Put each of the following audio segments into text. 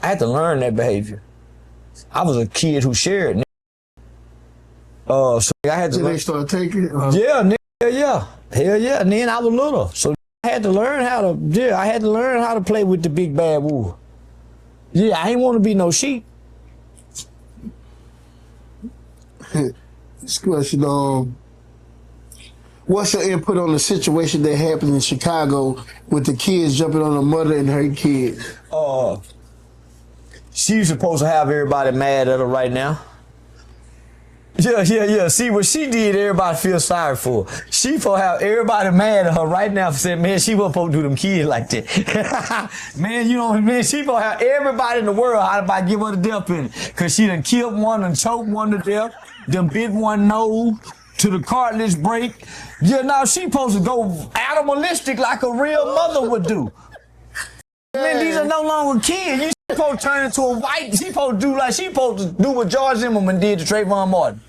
I had to learn that behavior. I was a kid who shared. So I had to. Did they start taking it? Yeah, hell yeah. And then I was little, so I had to learn how to. Yeah, I had to learn how to play with the big bad wolf. Yeah, I ain't want to be no sheep. This question, what's your input on the situation that happened in Chicago with the kids jumping on the mother and her kids? She's supposed to have everybody mad at her right now. Yeah. See what she did, everybody feels sorry for. She supposed to have everybody mad at her right now for saying, man, she wasn't supposed to do them kids like that. Man, she supposed to have everybody in the world how to give her the death penalty. Cause she done killed one and choked one to death, done bit one nose to the cartilage break. Yeah, now she supposed to go animalistic like a real mother would do. Man, these are no longer kids. You supposed to turn into a white. She supposed to do what George Zimmerman did to Trayvon Martin.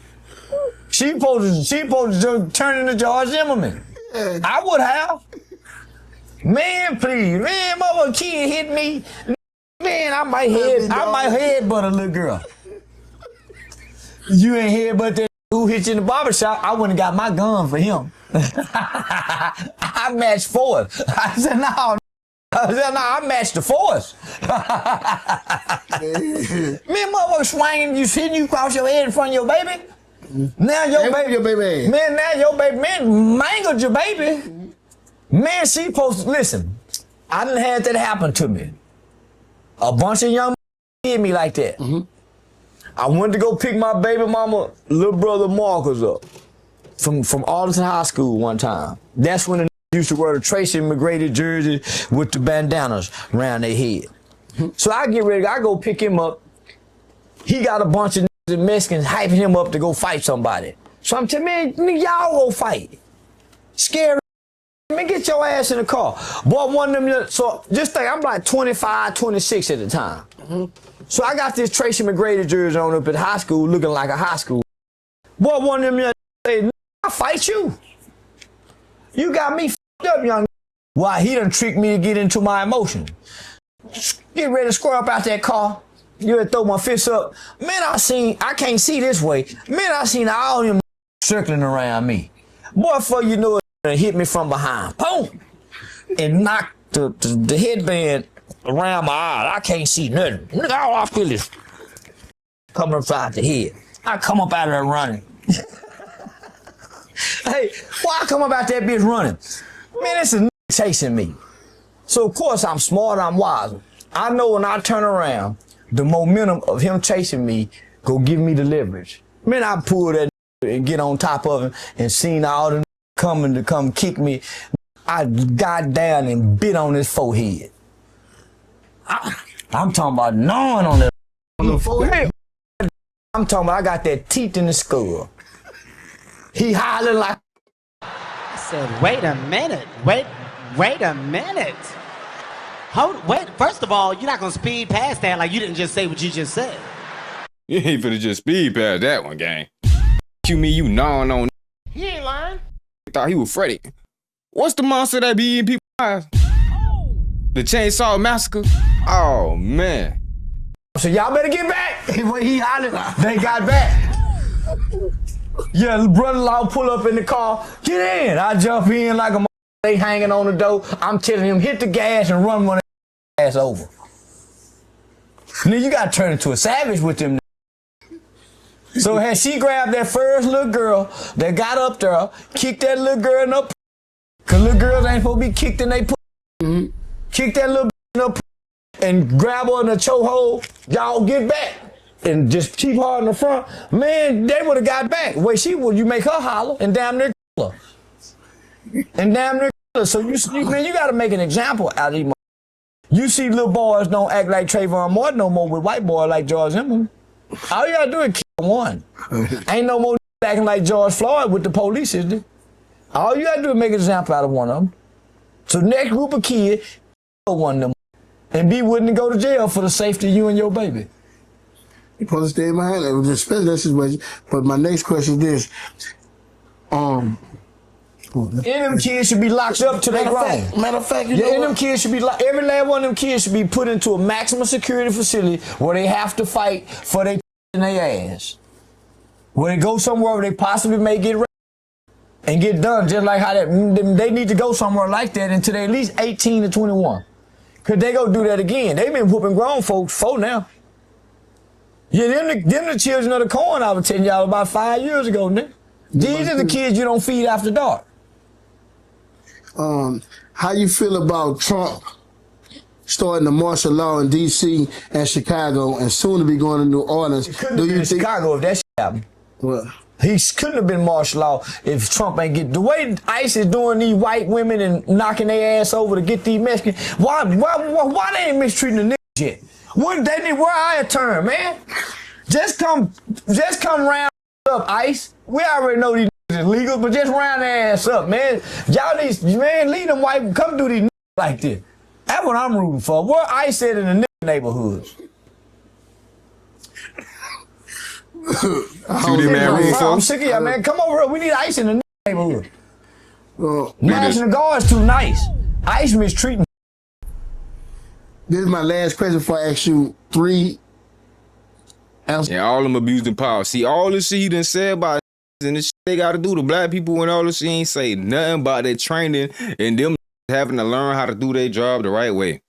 She supposed to turn into George Zimmerman. I would have. Man, please, man, mother kid hit me. Man, I might headbutt a little girl. You ain't headbutt that who hit you in the barbershop. I wouldn't have got my gun for him. I matched force. I said, no, I matched the force. Man, motherfucker swinging, you sitting, you cross your head in front of your baby. Now your baby. Man, now your baby, man, mangled your baby. Man, she supposed to, listen, I done had that happen to me. A bunch of young hit me like that. I went to go pick my baby mama, little brother Marcus up from Arlington High School one time. That's when the used to wear the Tracy McGrady jersey with the bandanas around their head. So I get ready, I go pick him up. He got a bunch of Mexicans hyping him up to go fight somebody. So I'm telling man, y'all go fight. Scary. Man, get your ass in the car. Boy, one of them, so just think, I'm like 25, 26 at the time. So I got this Tracy McGrady jersey on up at high school looking like a high school. Boy, one of them say, I'll fight you. You got me f***ed up, young. Why, he done tricked me to get into my emotion. Get ready to square up out that car. You ready to throw my fists up. Man, I can't see this way. Man, I seen all them circling around me. Boy, before you know it, hit me from behind. Boom! And knocked the headband around my eye. I can't see nothing. Look all I feel is coming upside the head. I come up out of there running. Hey, why I come up out that bitch running? Man, this is chasing me. So of course I'm smart, I'm wise. I know when I turn around, the momentum of him chasing me go give me the leverage. Man, I pull that and get on top of him and seen all the coming to come kick me. I got down and bit on his forehead. I'm talking about gnawing on that on the forehead. I'm talking about I got that teeth in the skull. He hollering like. I said, wait a minute, wait a minute. Wait, first of all, you're not gonna speed past that like you didn't just say what you just said. You ain't finna just speed past that one, gang. You mean you gnawing on. He ain't lying. Thought he was Freddy. What's the monster that be eating people's eyes? Oh. The Chainsaw Massacre? Oh, man. So y'all better get back. When he hollered, they got back. Yeah, brother-in-law pull up in the car. Get in. I jump in like a they hanging on the door. I'm telling him, hit the gas and run one ass over. Now you gotta turn into a savage with them. So had she grabbed that first little girl that got up there, kicked that little girl in her cause little girls ain't supposed to be kicked in they kick that little in her and grab her in the chokehold, y'all get back. And just keep her in the front. Man, they would have got back. Wait, you make her holler and damn near kill her. And damn near kill her. So man, you gotta make an example out of these. You see little boys don't act like Trayvon Martin no more with white boys like George Zimmerman. All you gotta do is kill one. Ain't no more acting like George Floyd with the police, is there? All you gotta do is make an example out of one of them. So next group of kids, kill one of them and be willing to go to jail for the safety of you and your baby. You're supposed to stay behind it, especially that situation. But my next question is this. And them kids should be locked up till they grown. Matter of fact, and them kids should be every last one of them kids should be put into a maximum security facility where they have to fight for their in their ass. Where they go somewhere where they possibly may get raped and get done, just like how they need to go somewhere like that until they at least 18 to 21. Cause they go do that again. They been whooping grown folks for now. Yeah, them the children of the corn I was telling y'all about 5 years ago, nigga. These are the kids you don't feed after dark. How you feel about Trump starting the martial law in D.C. and Chicago and soon to be going to New Orleans? Do you think Chicago if that shit happened? What? He couldn't have been martial law if Trump ain't get the way ICE is doing these white women and knocking their ass over to get these Mexicans. Why they ain't mistreating the niggas yet? What they need? Where I turn, man? Just come round up, ICE. We already know these niggas is legal, but just round their ass up, man. Y'all leave them white, come do these niggas like this. That's what I'm rooting for. Where ICE at in the nigga neighborhoods? I'm sick of y'all, man. Come over here. We need ICE in the neighborhood. National Guard's too nice. ICE mistreating. This is my last question before I ask you 3 answers. Yeah, all them abusing power. See, all the shit he done said about and the shit they gotta do to black people and all this shit ain't say nothing about their training and them having to learn how to do their job the right way.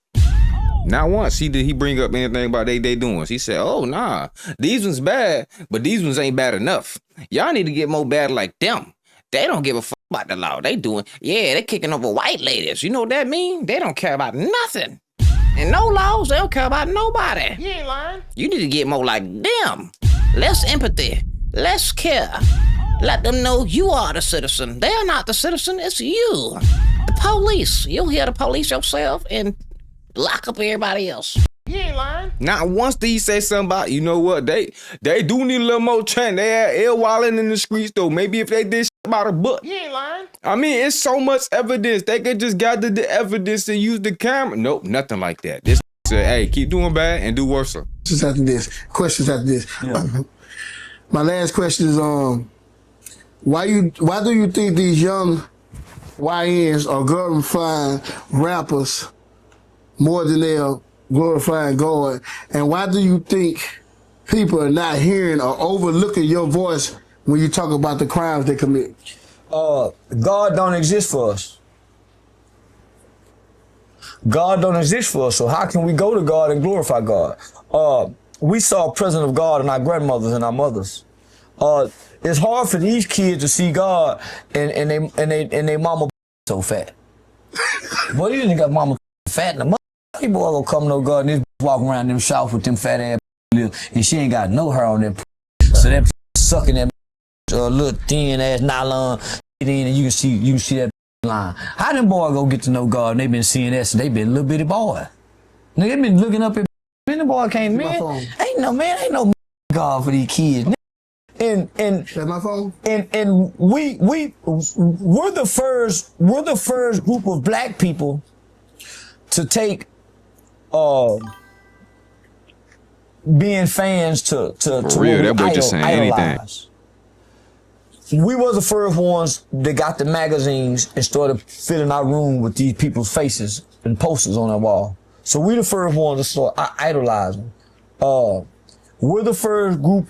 Not once he bring up anything about they doing. He said, oh, nah, these ones bad, but these ones ain't bad enough. Y'all need to get more bad like them. They don't give a fuck about the law. They they kicking over white ladies. You know what that mean? They don't care about nothing. And no laws, they don't care about nobody. You ain't lying. You need to get more like them. Less empathy, less care. Let them know you are the citizen. They're not the citizen, it's you. The police. You'll hear the police yourself and lock up everybody else. You ain't lying. Not once did he say something about, you know what, they do need a little more training. They had ill wilding in the streets though. Maybe if they did shit about a book. You ain't lying. I mean, it's so much evidence. They could just gather the evidence and use the camera. Nope, nothing like that. This said, hey, keep doing bad and do worse. Questions after this. Yeah. My last question is why do you think these young YNs are glorifying rappers more than they are glorifying God? And why do you think people are not hearing or overlooking your voice when you talk about the crimes they commit? God don't exist for us. God don't exist for us, so how can we go to God and glorify God? We saw a presence of God in our grandmothers and our mothers. It's hard for these kids to see God and they mama so fat. Boy, these niggas got mama fat in the mother. People gonna come no God and this walking around them shouts with them fat ass lips and she ain't got no hair on that. So that sucking that little thin ass nylon in and you can see that line. How them boys gonna get to know God and they been seeing that since they been little bitty boy. Nigga, they been looking up at the boy came man. Ain't no God for these kids. And that's my phone. And we're the first group of black people to take being fans to real, that boy just saying anything. We were the first ones that got the magazines and started filling our room with these people's faces and posters on our wall. So we the first ones to start idolizing. We're the first group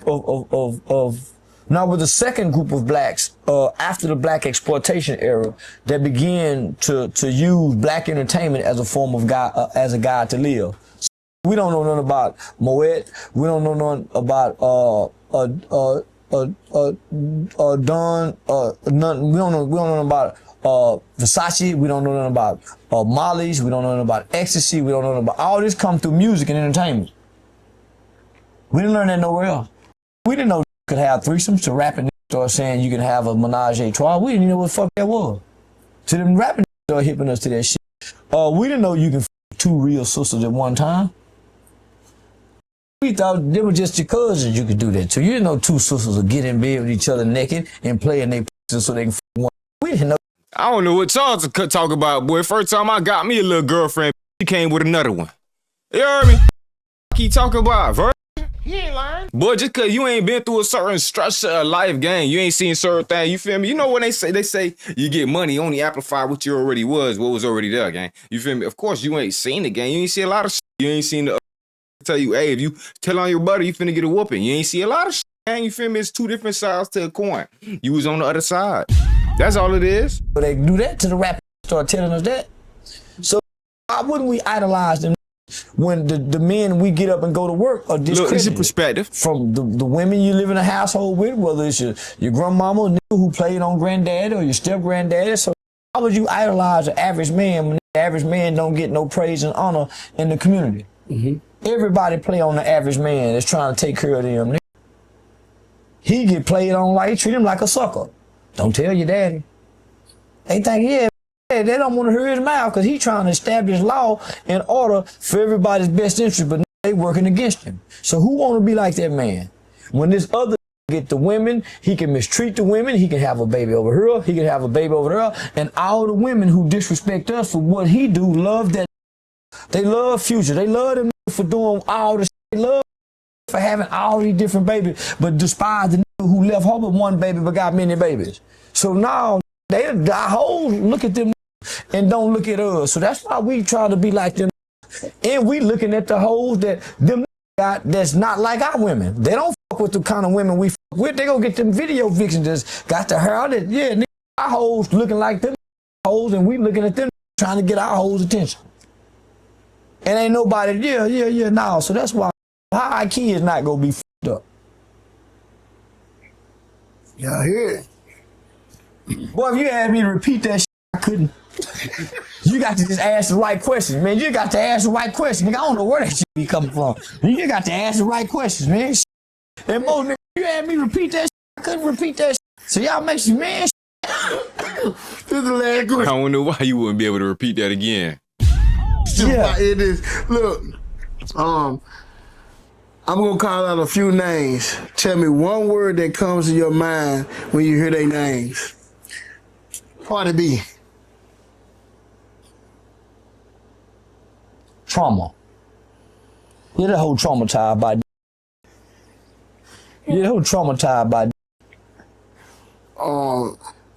now we're the second group of blacks after the black exploitation era that began to use black entertainment as a form of as a guide to live. So we don't know nothing about Moet. We don't know nothing about Don. We don't know nothing about Versace. We don't know nothing about Molly's. We don't know nothing about ecstasy. We don't know nothing about all this. Come through music and entertainment. We didn't learn that nowhere else. We didn't know you could have threesomes to rapping start saying you can have a menage a trois. We didn't even know what the fuck that was. To them rapping start hipping us to that shit. We didn't know you can f 2 real sisters at one time. We thought they were just your cousins you could do that to. You didn't know 2 sisters would get in bed with each other naked and play in their so they can f one. We didn't know. I don't know what Charlston could talk about, boy. First time I got me a little girlfriend, she came with another one. You heard me? Keep talking about her. He ain't lying. Boy, just cause you ain't been through a certain structure of life, gang, you ain't seen certain things, you feel me? You know when they say you get money, only amplify what you already was, what was already there, gang. You feel me? Of course, you ain't seen it, gang. You ain't see a lot of shit. You ain't seen the tell you, hey, if you tell on your buddy, you finna get a whooping. You ain't see a lot of shit, gang. You feel me? It's two different sides to a coin. You was on the other side. That's all it is. But they do that to the rappers, start telling us that. So why wouldn't we idolize them when the men we get up and go to work are discredited? Look, this is perspective. From the women you live in a household with, whether it's your grandmama or nigga who played on granddaddy or your step-granddaddy. So why would you idolize the average man when the average man don't get no praise and honor in the community? Mm-hmm. Everybody play on the average man that's trying to take care of them. He get played on like, treat him like a sucker. Don't tell your daddy. They think, yeah, they don't want to hear his mouth because he's trying to establish law and order for everybody's best interest, but they working against him. So who want to be like that man? When this other get the women, he can mistreat the women, he can have a baby over here, he can have a baby over there, and all the women who disrespect us for what he do love that. They love Future. They love them for doing all the shit. They love for having all these different babies, but despise the nigga who left home with one baby but got many babies. So now the hoes look at them and don't look at us. So that's why we try to be like them. And we looking at the hoes that them got that's not like our women. They don't fuck with the kind of women we fuck with. They gonna get them video vixens that's got the hair that, yeah, nigga, our hoes looking like them hoes and we looking at them trying to get our hoes' attention. And ain't nobody, no. So that's why our kids not gonna be fucked up. Y'all hear it? Boy, if you asked me to repeat that shit, I couldn't. You got to just ask the right questions, man. You got to ask the right questions. Nigga, I don't know where that shit be coming from. You got to ask the right questions, man. And most niggas, you asked me to repeat that shit, I couldn't repeat that shit. So y'all make some man This is the last question. I wonder why you wouldn't be able to repeat that again. Yeah. It is. Look, I'm gonna call out a few names. Tell me one word that comes to your mind when you hear their names. Cardi B. trauma. Yeah, that whole traumatized by. Yeah, that whole traumatized by.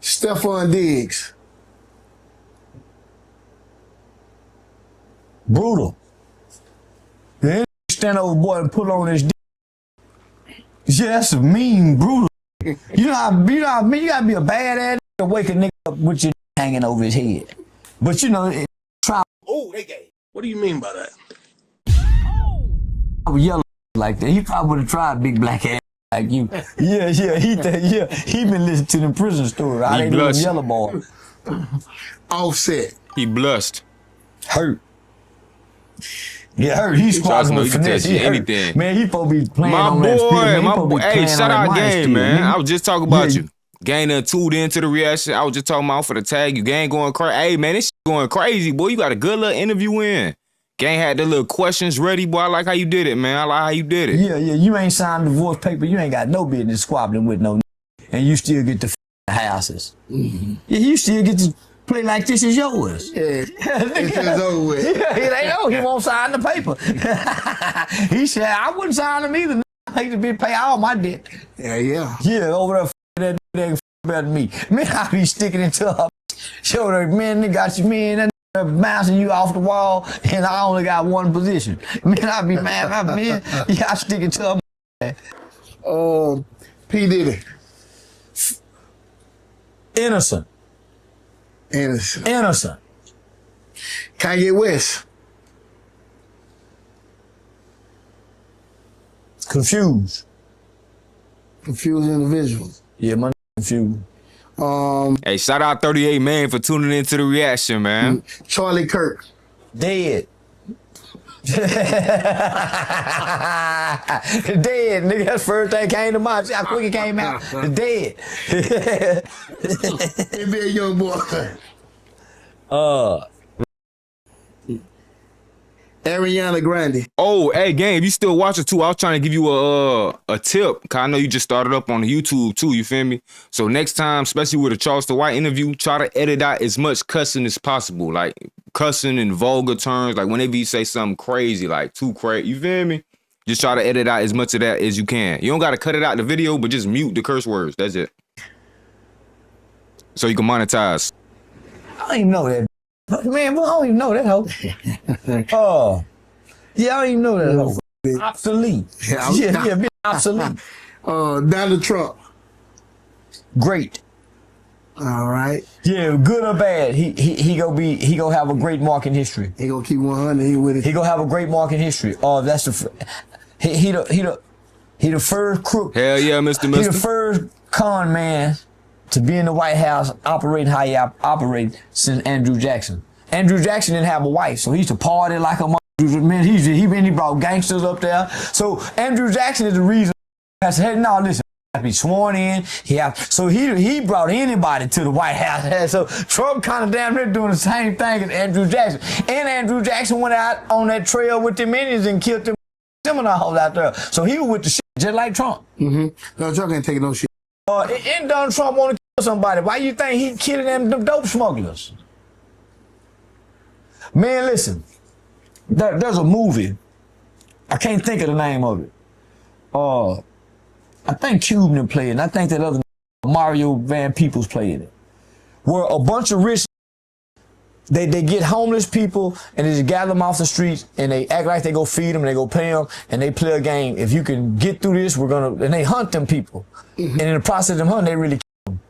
Stephon Diggs. Brutal. Yeah, stand over boy and put on his dick. Yeah, that's a mean, brutal. You know how you gotta be a badass to wake a nigga up with your hanging over his head. But you know, try. Oh, they gay. What do you mean by that? I was yelling like that. He probably would have tried big black ass like you. Yeah, he been listening to them prison stories. How they do them yellow boy. Offset. He blushed. Hurt. Yeah, hurt. He's squazzing with finesse. He anything. Man, he supposed to be playing My on boy, that spirit. my boy. Hey, shout out Game, man. Nigga. I was just talking about you. Gang done tuned into the reaction. I was just talking about for the tag. You gang going crazy. Hey, man, this shit going crazy, boy. You got a good little interview in. Gang had the little questions ready, boy. I like how you did it, man. I like how you did it. Yeah. You ain't signed the divorce paper. You ain't got no business squabbling with no and you still get the houses. Mm-hmm. Yeah, you still get to play like this is yours. Yeah, it's over with. Yeah, they know he won't sign the paper. He said, I wouldn't sign them either. I hate to be pay all my debt. Yeah. Yeah, over there, that better than me. Man, I be sticking into her. Show her, man, they got you, man. That bouncing you off the wall, and I only got one position. Man, I be mad, man. Yeah, I stick it to her. P. Diddy. Innocent. Kanye West. Confused. Confused individuals. Yeah, my confused. Hey, shout out 38 man for tuning into the reaction, man. Charlie Kirk. Dead. Dead, nigga. That's the first thing came to mind. See how quick it came out? Dead. NBA young boy. Ariana Grande. Oh, hey, gang, if you still watching too, I was trying to give you a tip. Cause I know you just started up on YouTube too, you feel me? So next time, especially with a Charlston White interview, try to edit out as much cussing as possible. Like cussing in vulgar terms, like whenever you say something crazy, like too crazy, you feel me? Just try to edit out as much of that as you can. You don't gotta cut it out the video, but just mute the curse words. That's it. So you can monetize. I don't even know that. Man, I don't even know that hoe. Oh. Yeah, I don't even know that hoe. Obsolete. Yeah, be obsolete. Donald Trump. Great. All right. Yeah, good or bad, he gonna have a great mark in history. He gonna keep 100. He with it. He gonna have a great mark in history. Oh, that's he the first crook. Hell yeah, Mr. He the first con man to be in the White House operating how he operated since Andrew Jackson. Andrew Jackson didn't have a wife, so he used to party like a man. He brought gangsters up there. So Andrew Jackson is the reason. I said, no, listen. To be sworn in. So he brought anybody to the White House. So Trump kind of damn near doing the same thing as Andrew Jackson. And Andrew Jackson went out on that trail with them Indians and killed them Seminoles out there. So he was with the shit just like Trump. No, Trump ain't taking no shit. And Donald Trump want to kill somebody. Why you think he killing them dope smugglers? Man, listen. There's a movie. I can't think of the name of it. I think Cuban played it, and I think that other Mario Van Peebles played it. Where a bunch of rich, they get homeless people and they just gather them off the streets and they act like they go feed them and they go pay them and they play a game. If you can get through this, and they hunt them people. And in the process of them hunting, they really kill them.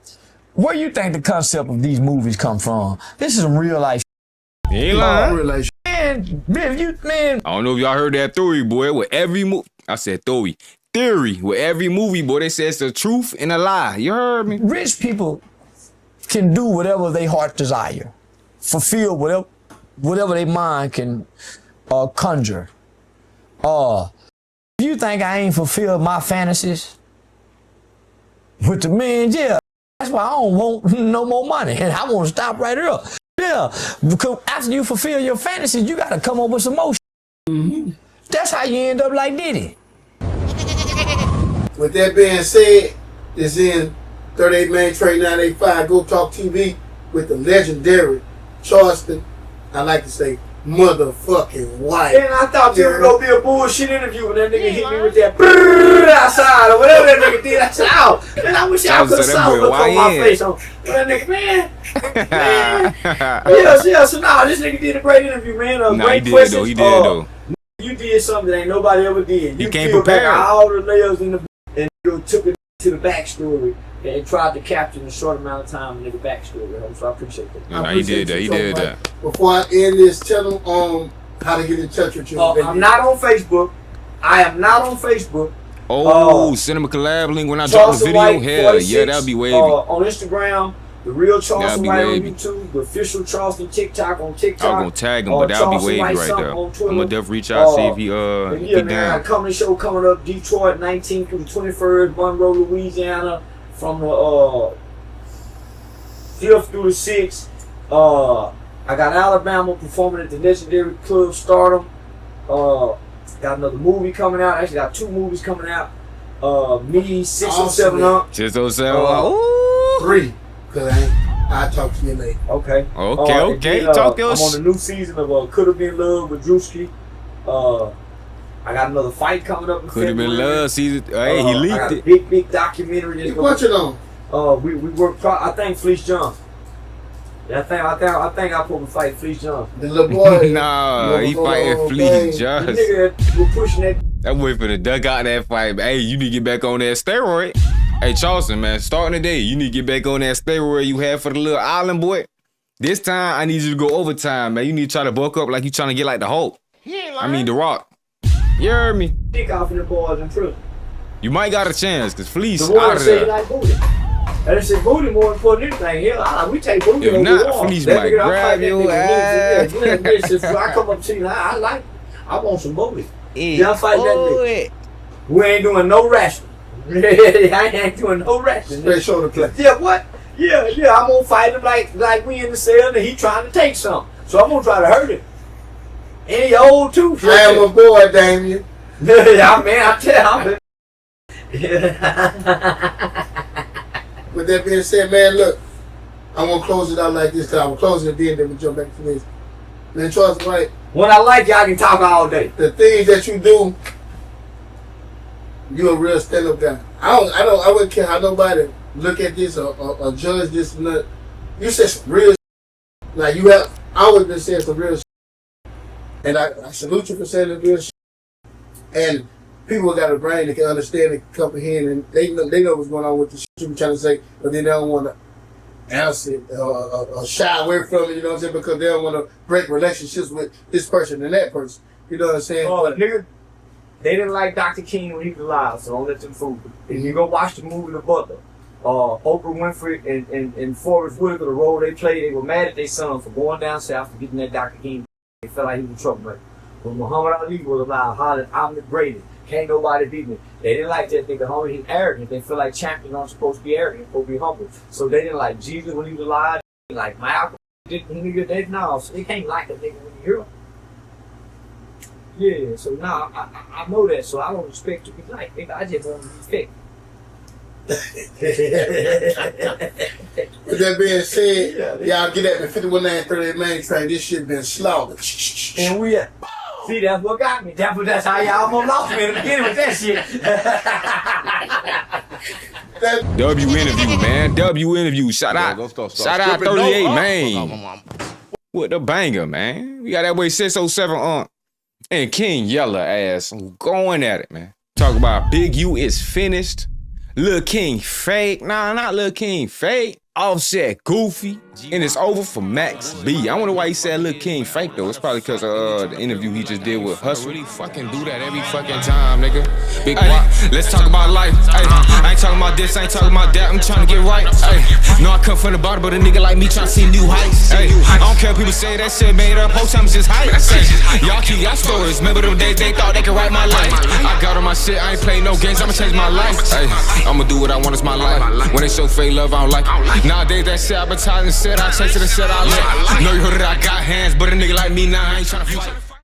Where you think the concept of these movies come from? This is some real life shit. He ain't lying. Real life Man, man. I don't know if y'all heard that theory, boy. With every movie, I said theory. With every movie, boy, they say it's the truth and a lie. You heard me? Rich people can do whatever their heart desire, fulfill whatever their mind can conjure. If you think I ain't fulfilled my fantasies with the man, yeah, that's why I don't want no more money, and I want to stop right here. Yeah, because after you fulfill your fantasies, you got to come up with some more shit. That's how you end up like Diddy. With that being said, it's in 38 Main Trade 985 Go Talk TV with the legendary Charlston. I like to say motherfucking white. And I thought it was gonna be a bullshit interview when that nigga hit me with that brrrr outside or whatever that nigga did. I said, oh, man, I wish y'all could have saw the look on my face. That nigga, man. Yeah, so now this nigga did a great interview, man. Great questions. He did though. You did something that ain't nobody ever did. You came prepared. All the layers in the and you took it to the backstory and tried to capture in a short amount of time the nigga backstory. So I appreciate that. No, he did that. He did that. Before I end this, tell them how to get in touch with you. I'm not on Facebook. I am not on Facebook. Cinema collab link when I drop a video. Hell yeah, that'll be wavy. On Instagram, the real Charleston White on YouTube, the official Charleston TikTok on TikTok. I'm gonna tag him, but that'll be wavy right there. I'm gonna definitely reach out, see if he man, down. Comedy show coming up, Detroit, 19th through the 21st, Monroe, Louisiana, from the 5th through the 6th. I got Alabama performing at the legendary Club Stardom. Got another movie coming out. Actually, got 2 movies coming out. Me, 607 Up. 607 3. Cause I'll talk to you later. Okay. Then, talk your I'm on the new season of Could Have Been Love with Drewski. I got another fight coming up in Could Have Been Love season. Hey, he leaked I got it. A big documentary. What's it on? We worked. I think Fleece Johnson. Yeah, I think I put him fight Fleece Johnson. The little boy. Nah, he fighting Fleece Johnson. The nigga was pushing that. That boy finna duck out that fight. Hey, you need to get back on that steroid. Hey, Charleston, man, starting today, you need to get back on that steroid you had for the little island boy. This time, I need you to go overtime, man. You need to try to bulk up like you trying to get like the Hulk. I mean, The Rock. You heard me? Dick off in the boys in prison. You might got a chance, because Fleece the out of there. Like booty. And they said booty more important than anything. Hell, we take booty over not, war. Fleece might grab your ass. If I come up to you, I want some booty. Y'all fight that nigga. We ain't doing no wrestling. I ain't doing no wrestling. Straight shoulder play. Yeah, what? Yeah, I'm gonna fight him like we in the cell and he trying to take something. So I'm gonna try to hurt him. And he old too. I am a boy, Damien. Yeah, man, I tell you. With that being said, man, look, I'm gonna close it out like this time. I'm closing it then we jump back to this. Man, Charles White. When I like you, I can talk all day. The things that you do You a real stand-up guy. I wouldn't care how nobody look at this or judge this and that. You said some real shit. Like you have always been saying some real shit. And I salute you for saying the real shit. And people got a brain that can understand and comprehend, and they know what's going on with the shit you be trying to say, but then they don't want to answer it or shy away from it, you know what I'm saying, because they don't want to break relationships with this person and that person. You know what I'm saying? Oh, nigga, they didn't like Dr. King when he was alive, so don't let them fool you. If you go watch the movie The Butler, Oprah Winfrey and Forrest Whitaker, the role they played, they were mad at their son for going down south for getting that Dr. King. They felt like he was a troublemaker. When Muhammad Ali was alive, hollering, I'm the greatest. Can't nobody beat me. They didn't like that nigga, homie. He's arrogant. They feel like champions aren't supposed to be arrogant, supposed to be humble. So they didn't like Jesus when he was alive. Like Malcolm, nigga, they no. So they can't like a nigga when you hear him. Yeah. So now I know that. So I don't expect to be like nigga. I just want to respect. With that being said, y'all get at me 51-938 Main Train. This shit been slaughtered. And we at. See, that's what got me. That's how y'all almost lost me in the beginning with that shit. W interview, man. W interview. Shout out 38 Main. With the banger, man. We got that way 607 on. And King Yella ass going at it, man. Talk about Big U is finished. Lil King fake. Nah, not Lil King fake. Offset goofy. And it's over for Max B. I wonder why he said Lil King fake though. It's probably because of the interview he just did with Hustle. Really fucking do that every fucking time, nigga. Big Guappo. Let's talk about life. Ay, I ain't talking about this, I ain't talking about that. I'm trying to get right. Ay, no, I come from the bottom, but a nigga like me trying to see new heights. Ay, I don't care if people say that shit made up. Whole time it's just hype. Y'all keep y'all stories. Remember them days they thought they could write my life. I got on my shit, I ain't playing no games. I'ma change my life. Ay, I'ma do what I want, it's my life. When they show fake love, I don't like it. Nowadays that shit advertising said I chase it and said I let. Know you heard it, I got hands, but a nigga like me now, I ain't tryna future.